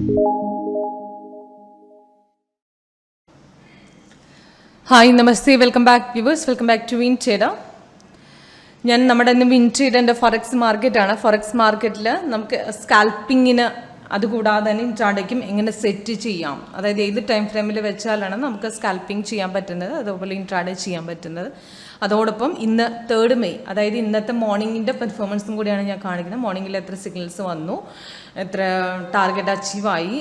Hi, Namaste, welcome back viewers, welcome back to WinTrader. ഞാൻ നമ്മുടെ ഇന്ന് WinTraderൻ്റെ ഫോറക്സ് മാർക്കറ്റാണ്. ഫോറക്സ് മാർക്കറ്റിൽ നമുക്ക് സ്കാൽപ്പിങ്ങിന് അതുകൂടാതെ തന്നെ ഇൻട്രാഡേക്കും എങ്ങനെ സെറ്റ് ചെയ്യാം, അതായത് ഏത് ടൈം ഫ്രെയിമിൽ വെച്ചാലാണ് നമുക്ക് സ്കാൽപ്പിംഗ് ചെയ്യാൻ പറ്റുന്നത്, അതുപോലെ ഇൻട്രാഡേ ചെയ്യാൻ പറ്റുന്നത്. അതോടൊപ്പം ഇന്ന് 3rd May, അതായത് ഇന്നത്തെ മോർണിംഗിൻ്റെ പെർഫോമൻസും കൂടിയാണ് ഞാൻ കാണിക്കുന്നത്. മോർണിംഗിൽ എത്ര സിഗ്നൽസ് വന്നു, എത്ര ടാർഗറ്റ് അച്ചീവായി,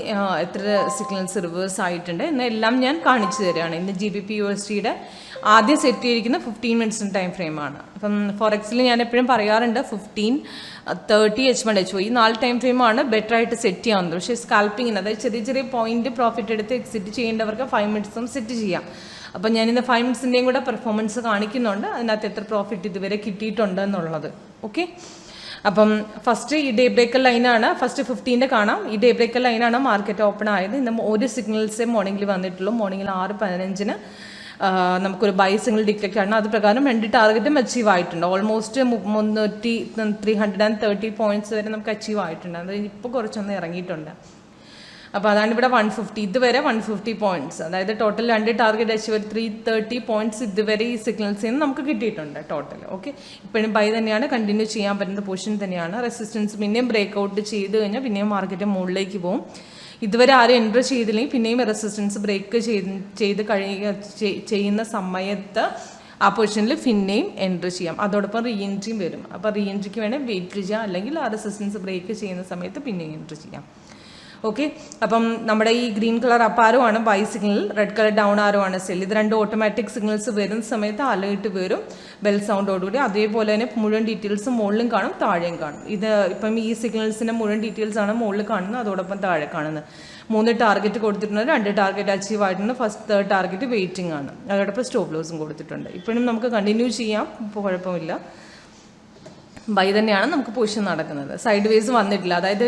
എത്ര സിഗ്നൽസ് റിവേഴ്സ് ആയിട്ടുണ്ട് എന്നെല്ലാം ഞാൻ കാണിച്ചു തരികയാണ്. ഇന്ന് GBP/USDയുടെ ആദ്യം സെറ്റ് ചെയ്തിരിക്കുന്ന 15 മിനിറ്റ്സിൻ്റെ ടൈം ഫ്രെയിമാണ്. അപ്പം ഫോറക്സിൽ ഞാൻ എപ്പോഴും പറയാറുണ്ട് 15, 30, H1, H4 ഈ 4 ടൈം ഫ്രെയിമാണ് ബെറ്റർ ആയിട്ട് സെറ്റ് ചെയ്യാവുന്നത്. പക്ഷേ സ്കാൽപ്പിങ്ങിന്, അതായത് ചെറിയ ചെറിയ പോയിന്റ് പ്രോഫിറ്റ് എടുത്ത് എക്സിറ്റ് ചെയ്യേണ്ടവർക്ക് 5 മിനിറ്റ്സും സെറ്റ് ചെയ്യാം. അപ്പം ഞാനിന്ന് 5 മിനിറ്റ്സിൻ്റെയും കൂടെ പെർഫോമൻസ് കാണിക്കുന്നുണ്ട്, അതിനകത്ത് എത്ര പ്രോഫിറ്റ് ഇതുവരെ കിട്ടിയിട്ടുണ്ട് എന്നുള്ളത്. ഓക്കെ, അപ്പം ഫസ്റ്റ് ഈ ഡേ ബ്രേക്കർ ലൈനാണ്, ഫസ്റ്റ് 15 കാണാം. ഈ ഡേ ബ്രേക്കർ ലൈനാണ് മാർക്കറ്റ് ഓപ്പൺ ആയത്. ഇന്ന് ഒരു സിഗ്നൽസേ മോർണിംഗിൽ വന്നിട്ടുള്ളൂ. മോർണിംഗിൽ 6:15 നമുക്കൊരു ബൈ സിഗ്നൽ ഡിക്റ്റക്റ്റ് ആണ്. അത് പ്രകാരം 2 ടാർഗറ്റും അച്ചീവ് ആയിട്ടുണ്ട്. ഓൾമോസ്റ്റ് 330 പോയിന്റ്സ് വരെ നമുക്ക് അച്ചീവ് ആയിട്ടുണ്ട്. അത് ഇപ്പോൾ കുറച്ചൊന്ന് ഇറങ്ങിയിട്ടുണ്ട്. അപ്പോൾ അതാണ് ഇവിടെ 150, ഇതുവരെ 150 പോയിന്റ്സ്, അതായത് ടോട്ടൽ 2 ടാർഗറ്റ് അച്ചീവ് 330 പോയിന്റ്സ് ഇതുവരെ ഈ സിഗ്നൽസിൽ നിന്ന് നമുക്ക് കിട്ടിയിട്ടുണ്ട് ടോട്ടൽ. ഓക്കെ, ഇപ്പോഴും ബൈ തന്നെയാണ്, കണ്ടിന്യൂ ചെയ്യാൻ പറ്റുന്ന പൊസിഷൻ തന്നെയാണ്. റെസിസ്റ്റൻസ് പിന്നെയും ബ്രേക്ക് ഔട്ട് ചെയ്ത് കഴിഞ്ഞാൽ പിന്നെയും മാർക്കറ്റ് മുകളിലേക്ക് പോകും. ഇതുവരെ ആരും എൻട്രി ചെയ്തില്ലെങ്കിൽ പിന്നെയും റെസിസ്റ്റൻസ് ബ്രേക്ക് ചെയ്യുന്ന സമയത്ത് ആ പൊസിഷനിൽ പിന്നെയും എൻട്രി ചെയ്യാം. അതോടൊപ്പം റീ എൻട്രിയും വരും. അപ്പോൾ റീ എൻട്രിക്ക് വേണേൽ വെയിറ്റ് ചെയ്യാം, അല്ലെങ്കിൽ ആ റെസിസ്റ്റൻസ് ബ്രേക്ക് ചെയ്യുന്ന സമയത്ത് പിന്നെയും എൻട്രി ചെയ്യാം. ഓക്കെ, അപ്പം നമ്മുടെ ഈ ഗ്രീൻ കളർ അപ്പ് ആരോ ആണ് buy signal, red colour down arrow ആണ് സെൽ. ഇത് 2 ഓട്ടോമാറ്റിക് സിഗ്നൽസ് വരുന്ന സമയത്ത് അലേർട്ട് വരും ബെൽ സൗണ്ടോടുകൂടി. അതേപോലെ തന്നെ മുഴുവൻ ഡീറ്റെയിൽസ് മുകളിലും കാണും, താഴെയും കാണും. ഇത് ഇപ്പം ഈ സിഗ്നൽസിൻ്റെ മുഴുവൻ ഡീറ്റെയിൽസ് ആണ് മുകളിൽ കാണുന്നത്, അതോടൊപ്പം താഴെ കാണുന്നത്. 3 ടാർഗറ്റ് കൊടുത്തിട്ടുണ്ട്, 2 ടാർഗറ്റ് അച്ചീവ് ആയിട്ടുണ്ട്. ഫസ്റ്റ് 3rd ടാർഗറ്റ് വെയിറ്റിംഗ് ആണ്, അതോടൊപ്പം സ്റ്റോപ്പ് ലോസും കൊടുത്തിട്ടുണ്ട്. ഇപ്പോഴും നമുക്ക് കണ്ടിന്യൂ ചെയ്യാം, ഇപ്പോൾ കുഴപ്പമില്ല. ബൈ തന്നെയാണ് നമുക്ക് പൊസിഷൻ നടക്കുന്നത്. സൈഡ് വേസ് വന്നിട്ടില്ല, അതായത്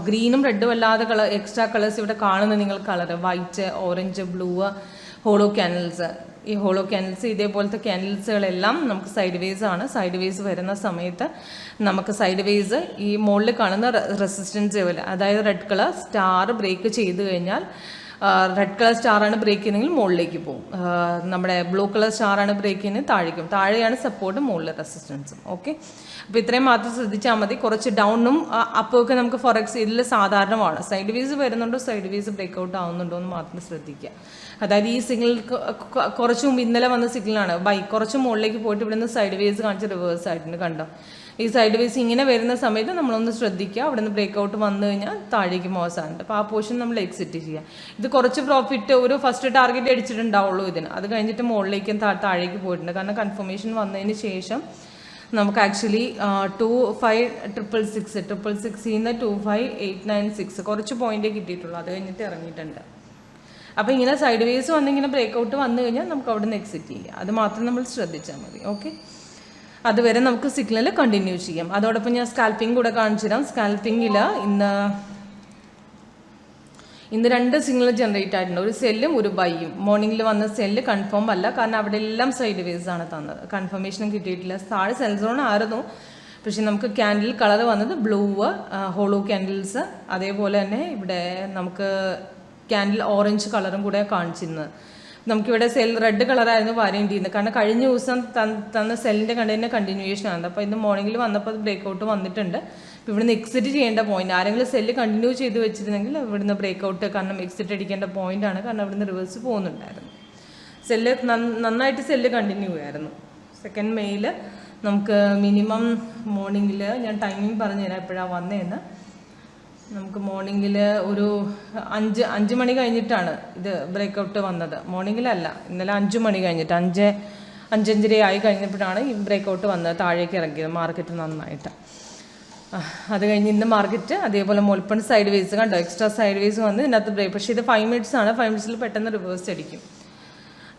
ഗ്രീനും റെഡും അല്ലാതെ എക്സ്ട്രാ കളേഴ്സ് ഇവിടെ കാണുന്നത് നിങ്ങൾ colour white, orange, blue, hollow canals. ഈ ഹോളോ ക്യാനൽസ് ഇതേപോലത്തെ ക്യാനൽസുകളെല്ലാം നമുക്ക് സൈഡ് വേസ് ആണ്. സൈഡ് വേസ് വരുന്ന സമയത്ത് നമുക്ക് സൈഡ് വേസ് ഈ മുകളിൽ കാണുന്ന റെസിസ്റ്റൻസ് ലെവൽ, അതായത് റെഡ് കളർ സ്റ്റാർ ബ്രേക്ക് ചെയ്ത് കഴിഞ്ഞാൽ, റെഡ് കളർ സ്റ്റാറാണ് ബ്രേക്ക് ചെയ്യുന്നതെങ്കിൽ മുകളിലേക്ക് പോകും. നമ്മുടെ ബ്ലൂ കളർ സ്റ്റാറാണ് ബ്രേക്ക് ചെയ്യുന്നത് താഴേക്കും. താഴെയാണ് സപ്പോർട്ട്, മുകളിൽ റെസിസ്റ്റൻസും. ഓക്കെ, അപ്പോൾ ഇത്രയും മാത്രം ശ്രദ്ധിച്ചാൽ മതി. കുറച്ച് ഡൗണും അപ്പും ഒക്കെ നമുക്ക് ഫോറക്സ് ഇതിൽ സാധാരണമാണ്. സൈഡ് വേസ് വരുന്നുണ്ടോ, സൈഡ് വേസ് ബ്രേക്ക് ഔട്ട് ആവുന്നുണ്ടോ എന്ന് മാത്രം ശ്രദ്ധിക്കുക. അതായത് ഈ സിഗ്നൽ കുറച്ച് മുമ്പ് ഇന്നലെ വന്ന സിഗ്നലാണ് ബൈ, കുറച്ച് മുകളിലേക്ക് പോയിട്ട് ഇവിടെ നിന്ന് സൈഡ് വേസ് കാണിച്ച് റിവേഴ്സ് ആയിട്ടുണ്ട്. കണ്ടോ, ഈ സൈഡ് വേസ് ഇങ്ങനെ വരുന്ന സമയത്ത് നമ്മളൊന്ന് ശ്രദ്ധിക്കുക. അവിടെ നിന്ന് ബ്രേക്ക് ഔട്ട് വന്നു കഴിഞ്ഞാൽ താഴേക്ക് മോശമുണ്ട്. അപ്പോൾ ആ പോർഷൻ നമ്മൾ എക്സിറ്റ് ചെയ്യുക. ഇത് കുറച്ച് പ്രോഫിറ്റ് ഒരു ഫസ്റ്റ് ടാർഗറ്റ് അടിച്ചിട്ടുണ്ടാവുള്ളൂ ഇതിന്, അത് കഴിഞ്ഞിട്ട് മുകളിലേക്കും താഴേക്ക് പോയിട്ടുണ്ട്. കാരണം കൺഫർമേഷൻ വന്നതിന് ശേഷം നമുക്ക് ആക്ച്വലി 25,666 നിന്ന് 25,896 കുറച്ച് പോയിന്റേ കിട്ടിയിട്ടുള്ളൂ, അത് കഴിഞ്ഞിട്ട് ഇറങ്ങിയിട്ടുണ്ട്. അപ്പോൾ ഇങ്ങനെ സൈഡ് വേസ് വന്നിങ്ങനെ ബ്രേക്ക് ഔട്ട് വന്നു കഴിഞ്ഞാൽ നമുക്ക് അവിടെ നിന്ന് എക്സിറ്റ് ചെയ്യാം. അത് മാത്രം നമ്മൾ ശ്രദ്ധിച്ചാൽ മതി. ഓക്കെ, അതുവരെ നമുക്ക് സിഗ്നൽ കണ്ടിന്യൂ ചെയ്യാം. അതോടൊപ്പം ഞാൻ സ്കാൽപ്പിംഗ് കൂടെ കാണിച്ചു തരാം. സ്കാൽപ്പിംഗിൽ ഇന്ന് 2 സിഗ്നൽ ജനറേറ്റ് ആയിട്ടുണ്ട്, ഒരു സെല്ലും ഒരു ബൈയും. മോർണിംഗിൽ വന്ന സെല്ല് കൺഫേം അല്ല, കാരണം അവിടെ എല്ലാം സൈഡ് വേസ് ആണ് തന്നത്, കൺഫർമേഷനും കിട്ടിയിട്ടില്ല. താഴെ സെൽ സോൺ ആയിരുന്നു, പക്ഷെ നമുക്ക് ക്യാൻഡിൽ കളർ വന്നത് ബ്ലൂ, ഹോളോ ക്യാൻഡിൽസ്, അതേപോലെ തന്നെ ഇവിടെ നമുക്ക് ക്യാൻഡിൽ ഓറഞ്ച് കളറും കൂടെ കാണിച്ചിരുന്നത്. നമുക്കിവിടെ സെൽ റെഡ് കളറായിരുന്നു വാരേണ്ടി ചെയ്യുന്നത്, കാരണം കഴിഞ്ഞ ദിവസം തന്ന സെല്ലിൻ്റെ കണ്ടിന്യൂവേഷൻ ആണ്. അപ്പോൾ ഇന്ന് മോർണിംഗിൽ വന്നപ്പോൾ ബ്രേക്ക് ഔട്ട് വന്നിട്ടുണ്ട്. ഇവിടുന്ന് എക്സിറ്റ് ചെയ്യേണ്ട പോയിന്റ്, ആരെങ്കിലും സെല്ല് കണ്ടിന്യൂ ചെയ്ത് വെച്ചിരുന്നെങ്കിൽ ഇവിടുന്ന് ബ്രേക്ക് ഔട്ട്, കാരണം എക്സിറ്റ് അടിക്കേണ്ട പോയിന്റാണ്, കാരണം ഇവിടുന്ന് റിവേഴ്സ് പോകുന്നുണ്ടായിരുന്നു. സെല്ല് നന്നായിട്ട് സെല്ല് കണ്ടിന്യൂ ആയിരുന്നു. 2nd May നമുക്ക് മിനിമം മോർണിംഗിൽ ഞാൻ ടൈമിംഗ് പറഞ്ഞുതരാം എപ്പോഴാണ് വന്നതെന്ന്. നമുക്ക് മോർണിംഗിൽ ഒരു 5 മണി കഴിഞ്ഞിട്ടാണ് ഇത് ബ്രേക്ക് ഔട്ട് വന്നത്. മോർണിംഗിലല്ല, ഇന്നലെ 5 മണി കഴിഞ്ഞിട്ട് 5:30 ആയി കഴിഞ്ഞപ്പോഴാണ് ഈ ബ്രേക്ക് ഔട്ട് വന്നത്, താഴേക്ക് ഇറങ്ങിയത് മാർക്കറ്റ് നന്നായിട്ട്. അത് കഴിഞ്ഞ് ഇന്ന് മാർക്കറ്റ് അതേപോലെ മുൽപ്പൺ സൈഡ് വേസ് കണ്ടോ, എക്സ്ട്രാ സൈഡ് വേസ് വന്ന് ഇതിനകത്ത് ബ്രേക്ക്, പക്ഷേ ഇത് 5 മിനിറ്റ്സ് ആണ്, 5 മിനിറ്റ്സിൽ പെട്ടെന്ന് റിവേഴ്സ് അടിക്കും.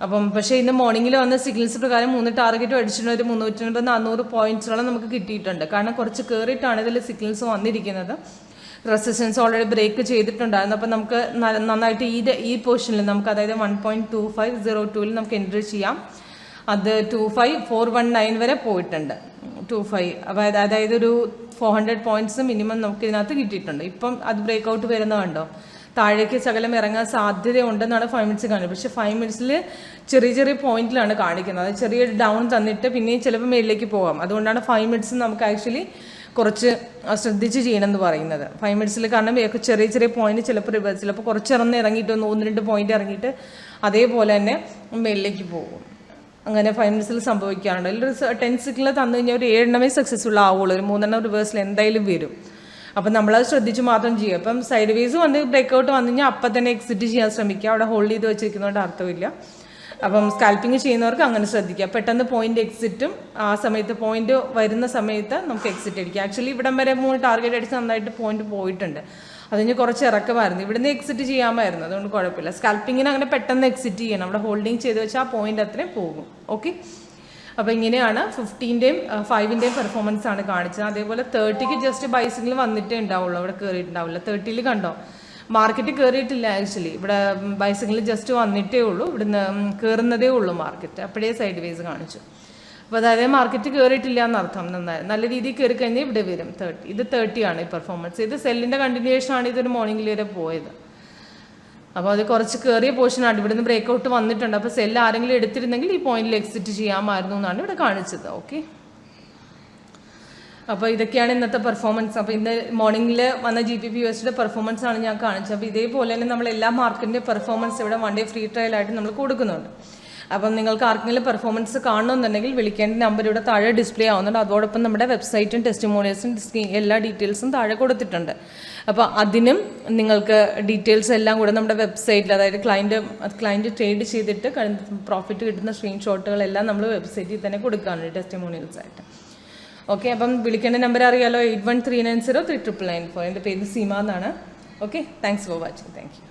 അപ്പം പക്ഷേ ഇന്ന് മോർണിംഗിൽ വന്ന സിഗ്നൽസ് പ്രകാരം 3 ടാർഗറ്റും അടിച്ചിട്ട് ഒരു 350-400 പോയിന്റ്സോളം നമുക്ക് കിട്ടിയിട്ടുണ്ട്. കാരണം കുറച്ച് കയറിയിട്ടാണ് ഇതിൽ സിഗ്നൽസ് വന്നിരിക്കുന്നത്. റെസിസ്റ്റൻസ് ഓൾറെഡി ബ്രേക്ക് ചെയ്തിട്ടുണ്ടായിരുന്നു. അപ്പോൾ നമുക്ക് നന്നായിട്ട് ഈ പൊസിഷനിൽ നമുക്ക്, അതായത് 1.2502 നമുക്ക് എൻട്രി ചെയ്യാം. അത് 25,419 വരെ പോയിട്ടുണ്ട്. 25 അതായത് ഒരു 400 പോയിന്റ്സ് മിനിമം നമുക്ക് ഇതിനകത്ത് കിട്ടിയിട്ടുണ്ട്. ഇപ്പം അത് ബ്രേക്ക് ഔട്ട് വരുന്നത് കണ്ടോ, താഴേക്ക് ശകലം ഇറങ്ങാൻ സാധ്യതയുണ്ടെന്നാണ് 5 മിനിറ്റ്സ് കാണിക്കുന്നത്. പക്ഷേ 5 മിനിറ്റ്സിൽ ചെറിയ ചെറിയ പോയിന്റിലാണ് കാണിക്കുന്നത്. അത് ചെറിയ ഡൗൺ തന്നിട്ട് പിന്നെയും ചിലപ്പോൾ മേളിലേക്ക് പോകാം. അതുകൊണ്ടാണ് 5 മിനിറ്റ്സ് നമുക്ക് ആക്ച്വലി കുറച്ച് ശ്രദ്ധിച്ച് ചെയ്യണമെന്ന് പറയുന്നത്. 5 മിനിറ്റ്സിൽ കാരണം ചെറിയ ചെറിയ പോയിന്റ് ചിലപ്പോൾ റിവേഴ്സ്, ചിലപ്പോൾ കുറച്ചിറങ്ങി ഇറങ്ങിയിട്ട് 1-2 പോയിന്റ് ഇറങ്ങിയിട്ട് അതേപോലെ തന്നെ മേളിലേക്ക് പോകും. അങ്ങനെ 5 മിനിറ്റ്സിൽ സംഭവിക്കാറുണ്ട്. അതിൽ 10 സെക്കൻഡിൽ തന്നു കഴിഞ്ഞാൽ ഒരു 7 സക്സസ്ഫുൾ ആവുള്ളൂ, ഒരു 3 റിവേഴ്സിൽ എന്തായാലും വരും. അപ്പം നമ്മളത് ശ്രദ്ധിച്ച് മാത്രം ചെയ്യുക. അപ്പം സൈഡ് വേസ് വന്ന് ബ്രേക്ക്ഔട്ട് വന്നു കഴിഞ്ഞാൽ അപ്പം തന്നെ എക്സിറ്റ് ചെയ്യാൻ ശ്രമിക്കുക. അവിടെ ഹോൾഡ് ചെയ്ത് വെച്ചിരിക്കുന്നതുകൊണ്ട് അർത്ഥമില്ല. അപ്പം സ്കാൽപ്പിംഗ് ചെയ്യുന്നവർക്ക് അങ്ങനെ ശ്രദ്ധിക്കുക. പെട്ടെന്ന് പോയിന്റ് എക്സിറ്റും ആ സമയത്ത് പോയിന്റ് വരുന്ന സമയത്ത് നമുക്ക് എക്സിറ്റ് അടിക്കാം. ആക്ച്വലി ഇവിടം വരെ 3 ടാർഗറ്റ് അടിച്ച് നന്നായിട്ട് പോയിന്റ് പോയിട്ടുണ്ട്. അതിന് കുറച്ച് ഇറക്കമായിരുന്നു, ഇവിടുന്ന് എക്സിറ്റ് ചെയ്യാമായിരുന്നു, അതുകൊണ്ട് കുഴപ്പമില്ല. സ്കാൽപ്പിങ്ങിന് അങ്ങനെ പെട്ടെന്ന് എക്സിറ്റ് ചെയ്യണം. അവിടെ ഹോൾഡിങ് ചെയ്ത് വെച്ചാൽ ആ പോയിന്റ് അത്രയും പോകും. ഓക്കെ, അപ്പോൾ ഇങ്ങനെയാണ് 15-ൻ്റെയും 5-ൻ്റെയും പെർഫോമൻസ് ആണ് കാണിച്ചത്. അതേപോലെ 30-ക്ക് ജസ്റ്റ് ബൈസിക്കിൾ വന്നിട്ടേ ഉണ്ടാവുള്ളൂ, അവിടെ കയറിയിട്ടുണ്ടാവില്ല. 30-ൽ കണ്ടോ മാർക്കറ്റ് കയറിയിട്ടില്ല. ആക്ച്വലി ഇവിടെ ബൈസിക്കിൾ ജസ്റ്റ് വന്നിട്ടേ ഉള്ളൂ, ഇവിടുന്ന് കയറുന്നതേ ഉള്ളൂ മാർക്കറ്റ്. അപ്പോഴേ സൈഡ് വേസ് കാണിച്ചു. അപ്പോൾ അതായത് മാർക്കറ്റ് കയറിയിട്ടില്ല എന്നർത്ഥം. നന്നായി നല്ല രീതിയിൽ കയറി കഴിഞ്ഞാൽ ഇവിടെ വരും 30. ഇത് 30 ആണ് ഈ പെർഫോമൻസ്. ഇത് സെല്ലിൻ്റെ കണ്ടിന്യൂഷൻ ആണ്. ഇതൊരു മോർണിംഗിൽ വരെ പോയത്. അപ്പോൾ അത് കുറച്ച് കയറിയ പോർഷനാണ്. ഇവിടുന്ന് ബ്രേക്ക്ഔട്ട് വന്നിട്ടുണ്ട്. അപ്പോൾ സെല്ല് ആരെങ്കിലും എടുത്തിരുന്നെങ്കിൽ ഈ പോയിന്റിൽ എക്സിറ്റ് ചെയ്യാമായിരുന്നു എന്നാണ് ഇവിടെ കാണിച്ചത്. ഓക്കെ, അപ്പോൾ ഇതൊക്കെയാണ് ഇന്നത്തെ പെർഫോമൻസ്. അപ്പോൾ ഇന്ന് മോർണിംഗിൽ വന്ന GBP/USD പെർഫോമൻസ് ആണ് ഞാൻ കാണിച്ചത്. അപ്പോൾ ഇതേപോലെ തന്നെ നമ്മൾ എല്ലാ മാർക്കറ്റിൻ്റെ പെർഫോമൻസ് ഇവിടെ 1 ഡേ ഫ്രീ ട്രയൽ ആയിട്ട് നമ്മൾ കൊടുക്കുന്നുണ്ട്. അപ്പം നിങ്ങൾക്ക് ആർക്കെങ്കിലും പെർഫോമൻസ് കാണണമെന്നുണ്ടെങ്കിൽ വിളിക്കേണ്ട നമ്പർ ഇവിടെ താഴെ ഡിസ്പ്ലേ ആവുന്നുണ്ട്. അതോടൊപ്പം നമ്മുടെ വെബ്സൈറ്റും ടെസ്റ്റിമോണിയൽസും എല്ലാ ഡീറ്റെയിൽസും താഴെ കൊടുത്തിട്ടുണ്ട്. അപ്പോൾ അതിനും നിങ്ങൾക്ക് ഡീറ്റെയിൽസ് എല്ലാം കൂടെ നമ്മുടെ വെബ്സൈറ്റിൽ, അതായത് ക്ലയൻറ്റ് ട്രേഡ് ചെയ്തിട്ട് പ്രോഫിറ്റ് കിട്ടുന്ന സ്ക്രീൻഷോട്ടുകളെല്ലാം നമ്മൾ വെബ്സൈറ്റിൽ തന്നെ കൊടുക്കാറുണ്ട് ടെസ്റ്റിമോണിയൽസ് ആയിട്ട്. ഓക്കെ, അപ്പം വിളിക്കേണ്ട നമ്പർ അറിയാലോ, 8139039994. എൻ്റെ പേര് സീമ എന്നാണ്. Okay, thanks for watching. Thank you.